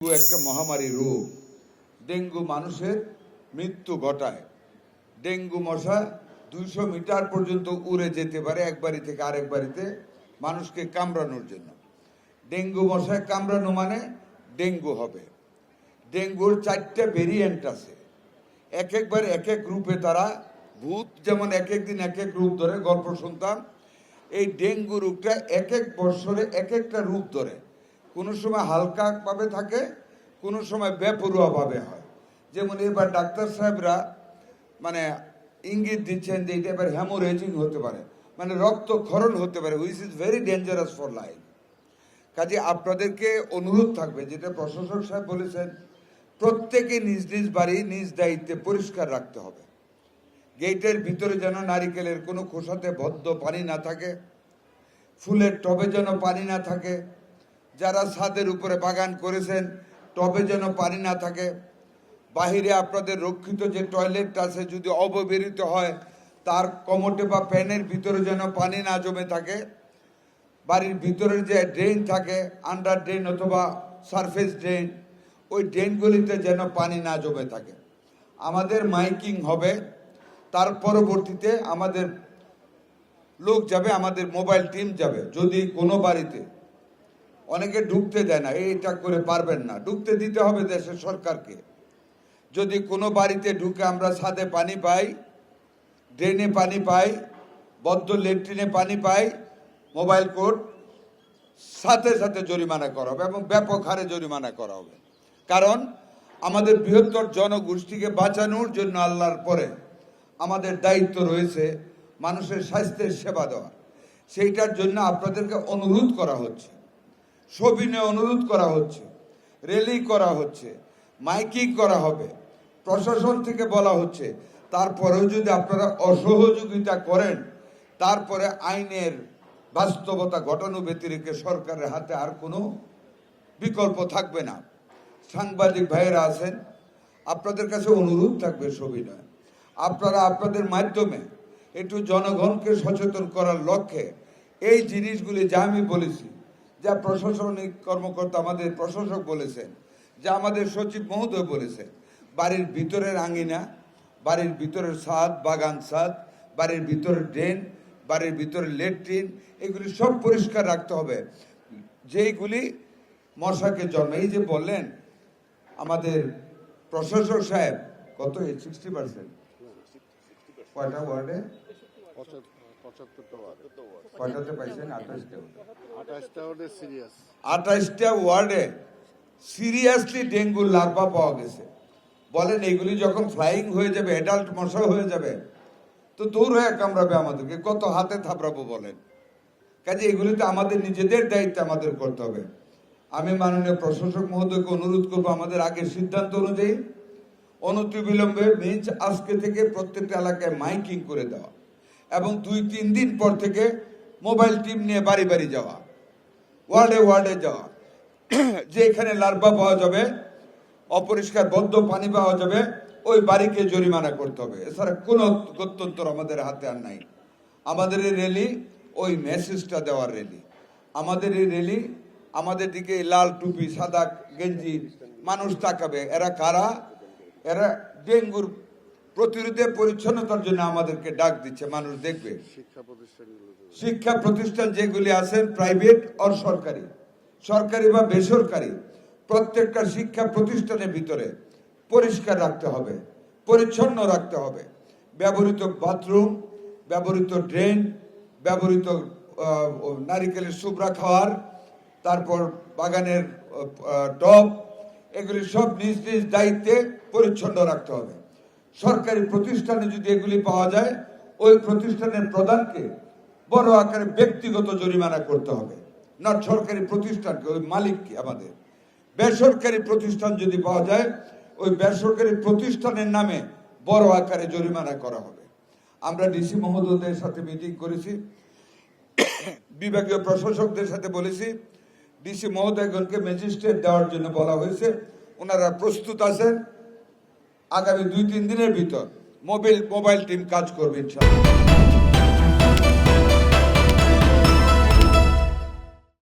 Dengue একটা মহামারী রোগ। ডেঙ্গু মানুষের মৃত্যু ঘটায়। ডেঙ্গু মশা 200 মিটার পর্যন্ত উড়ে যেতে পারে এক বাড়ি থেকে আরেক বাড়িতে মানুষকে কামড়ানোর জন্য। ডেঙ্গু মশায় কামড়ানো মানে ডেঙ্গু হবে। ডেঙ্গুর 4টা ভেরিয়েন্ট আছে, এক একবার এক এক রূপে তারা। ভূত যেমন এক এক দিন এক এক রূপ ধরে, গল্প শুনতাম। এই ডেঙ্গু রোগটা এক এক বছরে এক একটা রূপ ধরে। কোনো সময় হালকাভাবে থাকে, কোনো সময় বেপরোয়াভাবে হয়। যেমন এবার ডাক্তার সাহেবরা মানে ইঙ্গিত দিচ্ছেন যে এটা এবার হ্যামোরেজিং হতে পারে, মানে রক্তক্ষরণ হতে পারে, which is very dangerous for life. কাজে আপনাদেরকে অনুরোধ থাকবে, যেটা প্রশাসক সাহেব বলেছেন, প্রত্যেকে নিজ নিজ বাড়ি নিজ দায়িত্বে পরিষ্কার রাখতে হবে। গেটের ভিতরে যেন নারিকেলের কোনো খোসাতে বদ্ধ পানি না থাকে, ফুলের টবে যেন পানি না থাকে, যারা ছাদের উপরে বাগান করেছেন টবে যেন পানি না থাকে, বাহিরে আপনাদের রক্ষিত যে টয়লেট আছে যদি অব্যবহৃত হয় তার কমোটে বা প্যানের ভিতরে যেন পানি না জমে থাকে, বাড়ির ভিতরের যে ড্রেন থাকে, আন্ডার ড্রেন অথবা সারফেস ড্রেন, ওই ড্রেনগুলিতে যেন পানি না জমে থাকে। আমাদের মাইকিং হবে, তার পরবর্তীতে আমাদের লোক যাবে, আমাদের মোবাইল টিম যাবে। যদি কোনো বাড়িতে, অনেকে ঢুকতে দেয় না, এইটা করে পারবেন না, ঢুকতে দিতে হবে দেশের সরকারকে। যদি কোনো বাড়িতে ঢুকে আমরা ছাদে পানি পাই, ড্রেনে পানি পাই, বদ্ধ ল্যাট্রিনে পানি পাই, মোবাইল কোর্ট সাথে সাথে জরিমানা করা হবে এবং ব্যাপক হারে জরিমানা করা হবে। কারণ আমাদের বৃহত্তর জনগোষ্ঠীকে বাঁচানোর জন্য আল্লাহর পরে আমাদের দায়িত্ব রয়েছে মানুষের স্বাস্থ্যের সেবা দেওয়া। সেইটার জন্য আপনাদেরকে অনুরোধ করা হচ্ছে, সবিনয়ে অনুরোধ করা হচ্ছে, র্যালি করা হচ্ছে, মাইকিং করা হবে, প্রশাসন থেকে বলা হচ্ছে। তারপরেও যদি আপনারা অসহযোগিতা করেন, তারপরে আইনের বাস্তবতা ঘটানো ব্যতিরেকে সরকারের হাতে আর কোনো বিকল্প থাকবে না। সাংবাদিক ভাইয়েরা আছেন, আপনাদের কাছে অনুরোধ থাকবে সবিনয়, আপনারা আপনাদের মাধ্যমে একটু জনগণকে সচেতন করার লক্ষ্যে এই জিনিসগুলি যা আমি বলেছি, যা প্রশাসনিক কর্মকর্তা আমাদের প্রশাসক বলেছেন, যা আমাদের সচিব মহোদয় বলেছেন, বাড়ির ভিতরের আঙিনা, বাড়ির ভিতরের ছাদ, বাগান ছাদ, বাড়ির ভিতরের ড্রেন, বাড়ির ভিতরের ল্যাট্রিন, এগুলি সব পরিষ্কার রাখতে হবে। যেইগুলি মশাকে জন্ম, এই যে বললেন আমাদের প্রশাসক সাহেব, কত 60%? কয়টা ওয়ার্ডে? কয়টাতে পাইছেন? 28টা ওয়ার্ডে সিরিয়াসলি ডেঙ্গুর লার্ভা পাওয়া গেছে। বলেন এগুলি যখন ফ্লাইং হয়ে যাবে, অ্যাডাল্ট মশা হয়ে যাবে, তো দূর হয়ে কামড়াবে আমাদেরকে, কত হাতে থাপড়াবো বলেন। কাজে এগুলিতে আমাদের নিজেদের দায়িত্ব আমাদের করতে হবে। আমি মাননীয় প্রশাসক মহোদয়কে অনুরোধ করবো, আমাদের আগের সিদ্ধান্ত অনুযায়ী অনতিবিলম্বে মিন্স আজকে থেকে প্রত্যেকটা এলাকায় মাইকিং করে দেওয়া এবং 2-3 দিন পর থেকে মোবাইল টিম নিয়ে বাড়ি বাড়ি যাওয়া, ওয়ার্ডে ওয়ার্ডে যাওয়া। যে এখানে লার্ভা পাওয়া যাবে, অপরিষ্কার বদ্ধ পানি পাওয়া যাবে, ওই বাড়িকে জরিমানা করতে হবে। এছাড়া কোনো গত্যন্তর আমাদের হাতে আর নাই। আমাদের এই র্যালি ওই মেসেজটা দেওয়ার র্যালি। আমাদের এই র্যালি, আমাদের দিকে লাল টুপি সাদা গেঞ্জি মানুষ তাকাবে, এরা কারা? এরা ডেঙ্গুর প্রতিরোধে পরিচ্ছন্নতার জন্য আমাদেরকে ডাক দিচ্ছে, মানুষ দেখবে। শিক্ষা প্রতিষ্ঠান যেগুলি আছেন, প্রাইভেট আর সরকারি, সরকারি বা বেসরকারি, প্রত্যেকটা শিক্ষা প্রতিষ্ঠানের ভিতরে পরিষ্কার রাখতে হবে, পরিচ্ছন্ন রাখতে হবে। ব্যবহৃত বাথরুম, ব্যবহৃত ড্রেন, ব্যবহৃত নারিকেলের সুবরা খাওয়ার, তারপর বাগানের টব, এগুলি সব নিজ নিজ দায়িত্বে পরিচ্ছন্ন রাখতে হবে। সরকারি প্রতিষ্ঠানে যদি এগুলি পাওয়া যায়, ওই প্রতিষ্ঠানের প্রধানকে বড় আকারে ব্যক্তিগত জরিমানা করতে হবে, নট সরকারি প্রতিষ্ঠানকে, ওই মালিককে। আমাদের বেসরকারি প্রতিষ্ঠান যদি পাওয়া যায়, ওই বেসরকারি প্রতিষ্ঠানের নামে বড় আকারে জরিমানা করা হবে। আমরা ডিসি মহোদয়দের সাথে মিটিং করেছি, বিভাগীয় প্রশাসকদের সাথে বলেছি, ডিসি মহোদয়গণকে ম্যাজিস্ট্রেট দেওয়ার জন্য বলা হয়েছে। ওনারা প্রস্তুত আছেন। আগামী 2-3 দিনের ভিতর মোবাইল টিম কাজ করবে ইনশাআল্লাহ।